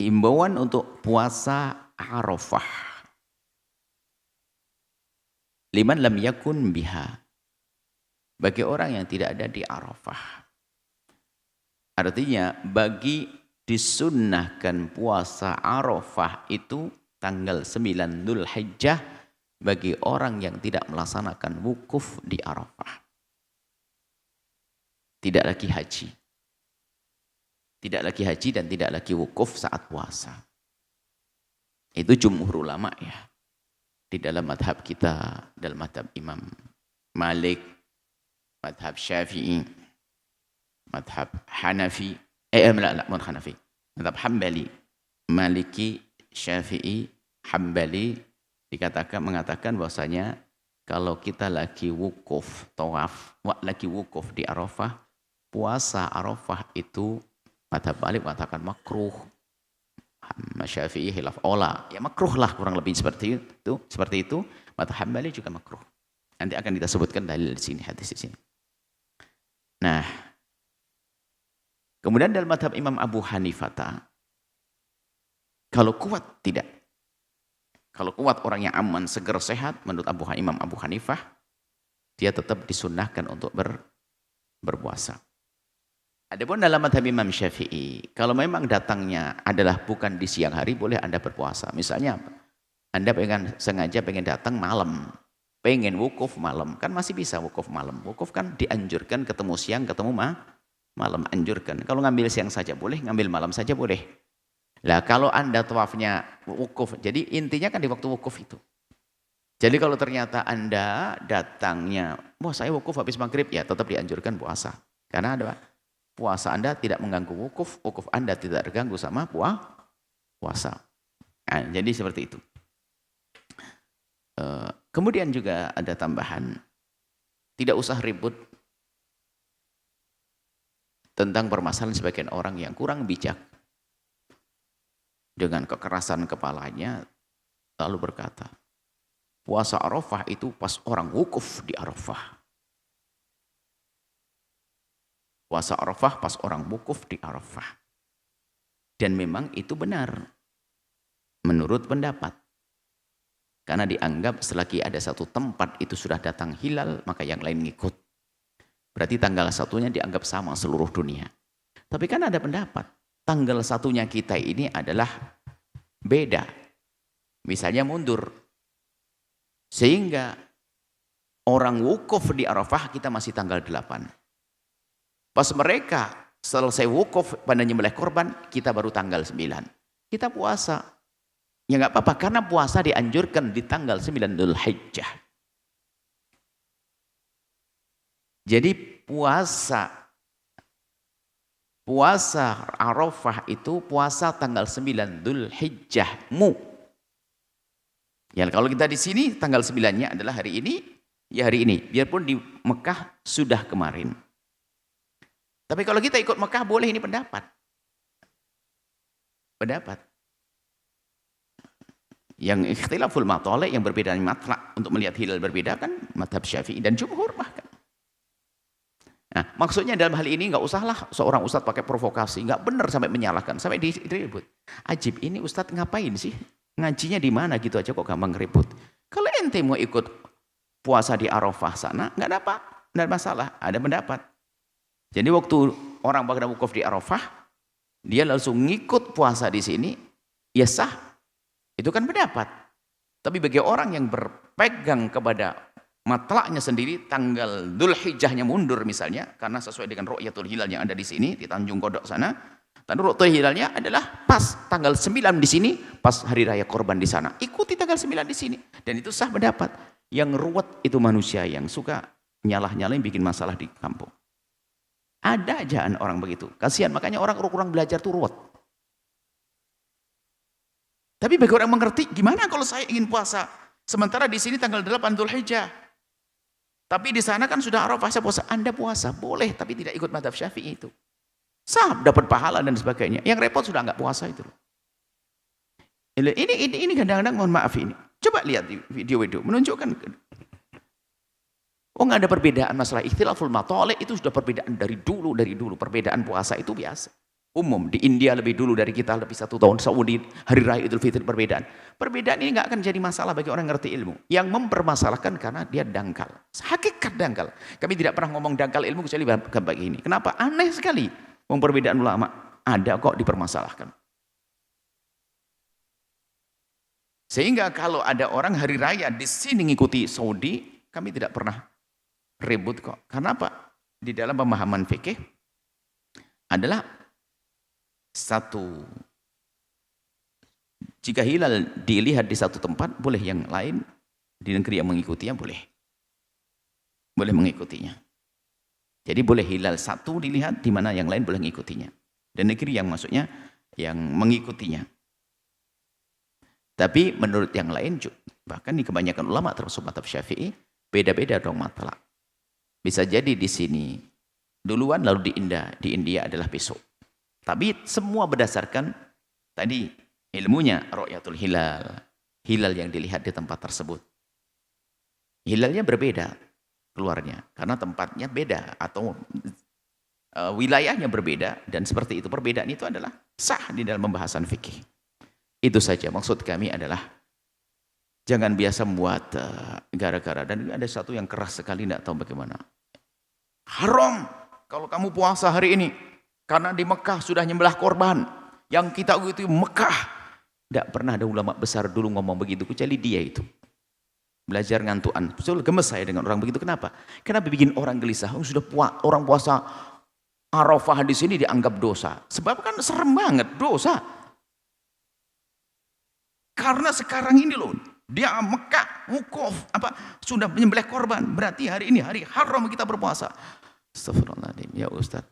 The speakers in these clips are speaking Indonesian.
Himbauan untuk puasa Arafah. Liman lam yakun biha. Bagi orang yang tidak ada di Arafah. Artinya bagi disunnahkan puasa Arafah itu tanggal 9 Dzulhijjah bagi orang yang tidak melaksanakan wukuf di Arafah. Tidak lagi haji. Tidak lagi haji dan tidak lagi wukuf saat puasa. Itu jumhur ulama ya. Di dalam madhab kita, dalam madhab Imam Malik, madhab Syafi'i, madhab Hanafi, bukan Hanafi, madhab Hambali, Maliki, Syafi'i, Hambali mengatakan bahwasanya kalau kita lagi wukuf, tawaf, lagi wukuf di Arafah, puasa Arafah itu madhab Malik mengatakan makruh, Syafi'i khilaf ola, ya makruh lah kurang lebih seperti itu. Madhab Hambali juga makruh. Nanti akan kita sebutkan dalil di sini, hadis di sini. Nah, kemudian dalam madhab Imam Abu Hanifah, kalau kuat tidak. Kalau kuat orang yang aman, seger, sehat, menurut Imam Abu Hanifah, dia tetap disunnahkan untuk berpuasa. Adapun dalam madhab Imam Syafi'i, kalau memang datangnya adalah bukan di siang hari, boleh Anda berpuasa. Misalnya, Anda sengaja pengen datang malam, pengen wukuf malam, kan masih bisa wukuf malam. Wukuf kan dianjurkan ketemu siang, ketemu malam, anjurkan. Kalau ngambil siang saja boleh, ngambil malam saja boleh. Lah kalau Anda tawafnya wukuf, jadi intinya kan di waktu wukuf itu. Jadi kalau ternyata Anda datangnya, wah saya wukuf habis maghrib, ya tetap dianjurkan puasa. Karena ada puasa Anda tidak mengganggu wukuf Anda tidak terganggu sama puasa. Nah, jadi seperti itu. Kemudian juga ada tambahan, tidak usah ribut tentang permasalahan sebagian orang yang kurang bijak dengan kekerasan kepalanya lalu berkata, puasa Arafah itu pas orang wukuf di Arafah. Puasa Arafah pas orang wukuf di Arafah. Dan memang itu benar menurut pendapat. Karena dianggap selagi ada satu tempat itu sudah datang hilal, maka yang lain ngikut. Berarti tanggal satunya dianggap sama seluruh dunia. Tapi kan ada pendapat, tanggal satunya kita ini adalah beda. Misalnya mundur. Sehingga orang wukuf di Arafah kita masih tanggal 8. Pas mereka selesai wukuf pada nyembelih korban, kita baru tanggal 9. Kita puasa. Ya nggak apa-apa, karena puasa dianjurkan di tanggal 9 Dzulhijjah. Jadi puasa Arafah itu puasa tanggal 9 Dzulhijjahmu. Ya kalau kita di sini tanggal 9-nya adalah hari ini, ya hari ini. Biarpun di Mekah sudah kemarin. Tapi kalau kita ikut Mekah boleh, ini pendapat. Yang ikhtilaful matolek, yang berbeda matlak untuk melihat hilal berbeda kan madhab Syafi'i dan jumhur bahkan. Nah, maksudnya dalam hal ini nggak usahlah seorang ustadz pakai provokasi, nggak benar sampai menyalahkan, sampai diribut. Ajib, ini ustadz ngapain sih? Ngajinya di mana gitu aja kok gampang ribut. Kalau ente mau ikut puasa di Arafah sana, nggak ada masalah, ada pendapat. Jadi waktu orang pada wukuf di Arafah, dia langsung ngikut puasa di sini, ya sah. Itu kan pendapat. Tapi bagi orang yang berpegang kepada matlaknya sendiri, tanggal Dzulhijjahnya mundur misalnya, karena sesuai dengan ru'yatul hilal yang ada di sini, di Tanjung Kodok sana, tanda ru'yatul hilalnya adalah pas tanggal 9 di sini, pas hari raya korban di sana. Ikuti tanggal 9 di sini. Dan itu sah pendapat. Yang ruwet itu manusia yang suka nyalah-nyalain bikin masalah di kampung. Ada aja orang begitu. Kasihan, makanya orang kurang belajar tuh ruwet. Tapi bagi orang mengerti, gimana kalau saya ingin puasa? Sementara di sini tanggal 8 Dzulhijjah. Tapi di sana kan sudah Arafah, saya puasa. Anda puasa, boleh, tapi tidak ikut madhab Syafi'i itu. Sah, dapat pahala dan sebagainya. Yang repot sudah nggak puasa itu. Ini kadang-kadang mohon maaf ini. Coba lihat di video-video, menunjukkan. Oh nggak ada perbedaan masalah ikhtilaful matolek, itu sudah perbedaan dari dulu. Perbedaan puasa itu biasa. umum. Di India lebih dulu dari kita, lebih 1 tahun. Saudi hari raya Idul Fitri perbedaan. Perbedaan ini nggak akan jadi masalah bagi orang yang ngerti ilmu. Yang mempermasalahkan karena dia dangkal. Hakikat dangkal. Kami tidak pernah ngomong dangkal ilmu kecuali bagi ini. Kenapa? Aneh sekali. Perbedaan ulama ada kok dipermasalahkan. Sehingga kalau ada orang hari raya di sini ngikuti Saudi, kami tidak pernah ribut kok. Karena apa? Di dalam pemahaman fikih adalah satu, jika hilal dilihat di satu tempat, boleh yang lain di negeri yang mengikutinya boleh mengikutinya. Jadi boleh hilal satu dilihat di mana yang lain boleh mengikutinya. Dan negeri yang maksudnya yang mengikutinya. Tapi menurut yang lain, bahkan di kebanyakan ulama termasuk mazhab Syafi'i, beda-beda dong matlak. Bisa jadi di sini duluan lalu di India adalah besok. Tapi semua berdasarkan tadi ilmunya ru'yatul hilal. Hilal yang dilihat di tempat tersebut. Hilalnya berbeda keluarnya karena tempatnya beda atau wilayahnya berbeda, dan seperti itu perbedaan itu adalah sah di dalam pembahasan fikih. Itu saja maksud kami adalah jangan biasa membuat gara-gara, dan ada satu yang keras sekali tidak tahu bagaimana. Haram kalau kamu puasa hari ini karena di Mekah sudah nyembelih korban. Yang kita itu Mekah. Tidak pernah ada ulama besar dulu ngomong begitu, kecuali dia itu. Belajar ngantuan. Betul, gemes saya dengan orang begitu. Kenapa? Karena bikin orang gelisah. Sudah orang puasa Arafah di sini dianggap dosa. Sebab kan serem banget dosa. Karena sekarang ini loh, dia Mekah, wukuf, sudah menyembelih korban. Berarti hari ini hari haram kita berpuasa. Astagfirullahaladzim, ya Ustaz.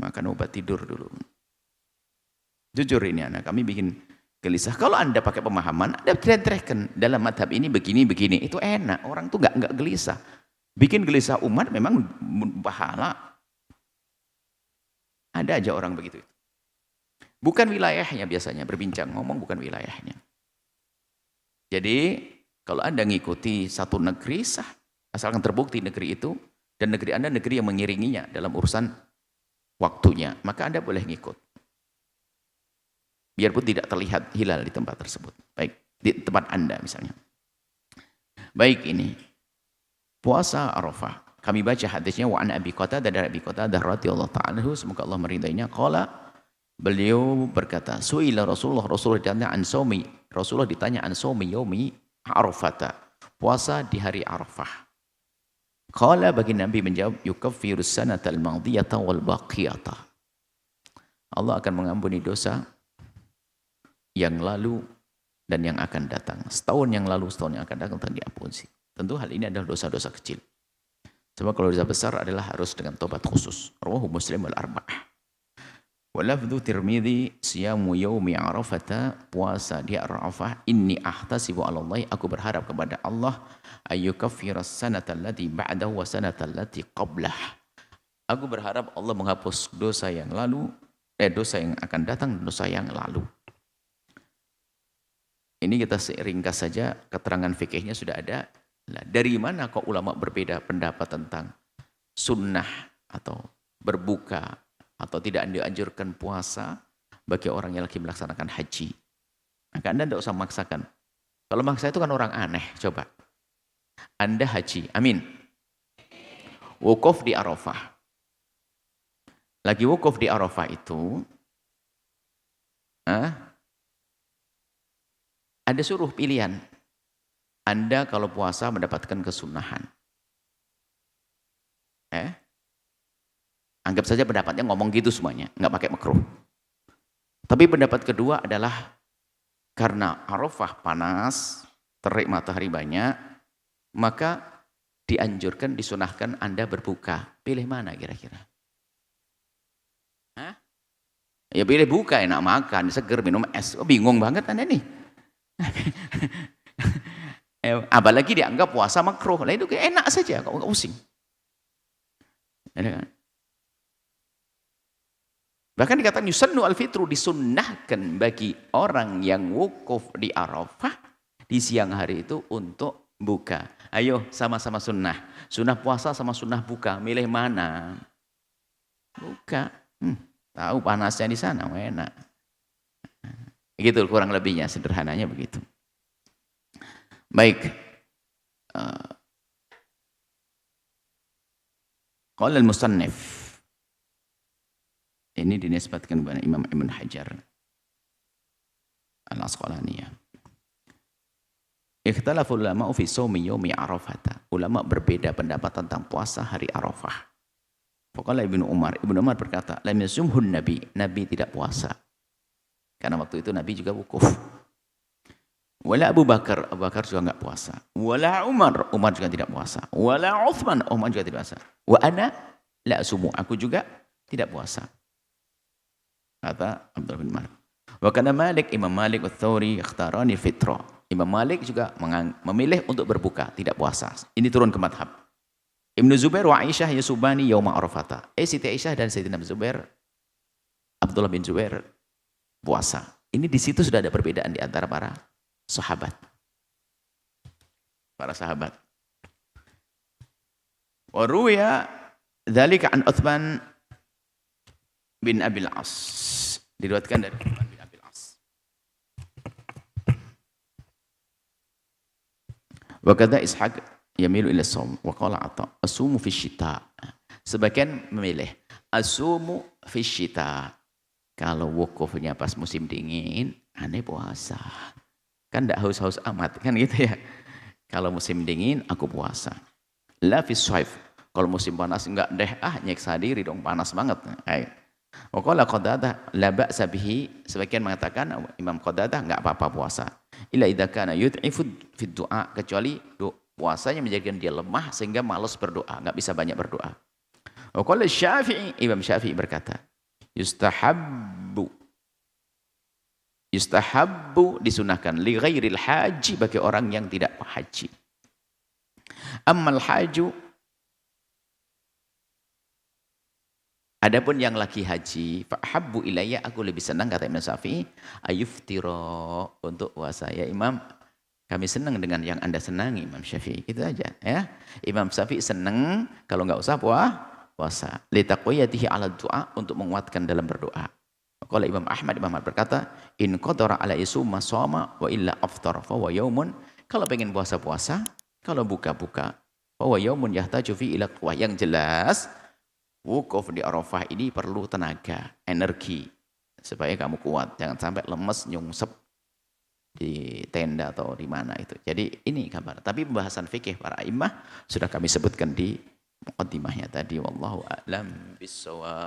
Makan obat tidur dulu. Jujur ini anak kami bikin gelisah. Kalau Anda pakai pemahaman, Anda terken dalam madhab ini begini-begini, itu enak. Orang tuh nggak gelisah. Bikin gelisah umat memang pahala. Ada aja orang begitu. Bukan wilayahnya biasanya, berbincang ngomong bukan wilayahnya. Jadi kalau Anda ngikuti satu negeri sah, asalkan terbukti negeri itu, dan negeri Anda negeri yang mengiringinya dalam urusan waktunya, maka Anda boleh ngikut. Biarpun tidak terlihat hilal di tempat tersebut. Baik, di tempat Anda misalnya. Baik, ini puasa Arafah. Kami baca hadisnya wa an Abi Qatadah, dari Abi Qatadah radhiyallahu ta'ala anhu, semoga Allah meridainya, qala, beliau berkata, su'ila Rasulullah ditanya an saumi, Rasulullah ditanya an saumi yaumi Arafata, puasa di hari Arafah. Qala, bagi Nabi menjawab, yukaffirus sanatal madiyata wal baqiyata. Allah akan mengampuni dosa yang lalu dan yang akan datang. Setahun yang lalu, setahun yang akan datang diampuni. Tentu hal ini adalah dosa-dosa kecil. Sebab kalau dosa besar adalah harus dengan tobat khusus. Rawahu Muslim wal arba'ah. Wa lafdhu Tirmidzi siyamu yaumi Arafata, puasa di Arafah, inni ahtasibu 'ala Allah, aku berharap kepada Allah ayyukaffiras sanata allati ba'dahu wa sanata allati qablah. Aku berharap Allah menghapus dosa yang lalu, dosa yang akan datang dan dosa yang lalu. Ini kita ringkas saja, keterangan fikihnya sudah ada. Nah, dari mana kok ulama berbeda pendapat tentang sunnah atau berbuka atau tidak dianjurkan puasa bagi orang yang lagi melaksanakan haji? Maka Anda tidak usah memaksakan. Kalau maksa itu kan orang aneh. Coba Anda haji, amin, wukuf di Arafah. Lagi wukuf di Arafah itu ada suruh pilihan. Anda kalau puasa mendapatkan kesunahan. Anggap saja pendapatnya ngomong gitu semuanya, nggak pakai makruh. Tapi pendapat kedua adalah karena Arafah panas, terik matahari banyak, maka dianjurkan, disunahkan Anda berbuka. Pilih mana kira-kira? Ya pilih buka, enak makan, seger, minum es. Bingung banget Anda nih. Apalagi dianggap puasa makruh. Lah itu enak saja, kok enggak pusing. Bahkan dikatakan yusannu al-fitru, disunnahkan bagi orang yang wukuf di Arafah di siang hari itu untuk buka. Ayo sama-sama sunnah. Sunnah puasa sama sunnah buka, milih mana? Buka. Tahu panasnya di sana, enak. Gitu kurang lebihnya, sederhananya begitu. Baik. Qala al-musannif. Ini dinisbatkan kepada Imam Ibn Hajar Al-Asqalaniyah. Ikhtalaful ulama fi shaumi yaumi Arafah. Ulama berbeda pendapat tentang puasa hari Arafah. Faqala Ibnu Umar berkata, lam yasumhun Nabi, Nabi tidak puasa. Karena waktu itu Nabi juga wukuf. Wala Abu Bakar juga enggak puasa. Wala Umar juga tidak puasa. Wala Uthman juga tidak puasa. Wa ana la asumu, aku juga tidak puasa. Kata Abdullah bin Umar. Wa kana Malik, Imam Malik Ats-Tsauri ikhtarani fitrah. Imam Malik juga memilih untuk berbuka, tidak puasa. Ini turun ke madhab. Ibnu Zubair wa Aisyah yasubani yauma Arafah. Siti Aisyah dan Sayyidina Zubair, Abdullah bin Zubair puasa. Ini di situ sudah ada perbedaan di antara para sahabat. Wa ruwiya dzalika an Utsman bin Abil As. Diriwayatkan dari Utsman bin Abil As. Wa kadza Ishaq yamilu ila shaum wa qala Atha asumu fi syita. Sebagian memilih asumu fi syita. Kalau wukufnya pas musim dingin, aneh puasa. Kan enggak haus-haus amat, kan gitu ya. Kalau musim dingin aku puasa. La fi shaif. Kalau musim panas enggak deh, nyeksa diri dong, panas banget. Wa qala Qatadah la ba'sa bihi. Sebagian mengatakan Imam Qatadah enggak apa-apa puasa. Illa idza kana yud'ifu fi du'a, kecuali puasanya menjadikan dia lemah sehingga malas berdoa, enggak bisa banyak berdoa. Wa qala Syafi'i, Imam Syafi'i berkata, Yustahabbu disunahkan li ghairil haji, bagi orang yang tidak haji. Ammal haju, adapun yang lagi haji, fahabbu ilayya, aku lebih senang, kata Imam Syafi'i, ayuftira, untuk puasa. Ya Imam, kami senang dengan yang Anda senangi, Imam Syafi'i. Itu aja ya. Imam Syafi'i senang kalau enggak usah puasa. Li taqwiyatihi 'ala du'a, untuk menguatkan dalam berdoa. Qala Imam Ahmad berkata, in qadara ala isuma shoma wa illa aftar fa huwa yaumun. Kalau pengen puasa, kalau buka-buka, fa huwa yaumun yahtaju fi ila quwwah. Yang jelas wukuf di Arafah ini perlu tenaga, energi supaya kamu kuat. Jangan sampai lemes nyungsep di tenda atau di mana itu. Jadi ini kabar. Tapi pembahasan fikih para imam sudah kami sebutkan di muqaddimahnya tadi. Wallahu a'lam bissawab.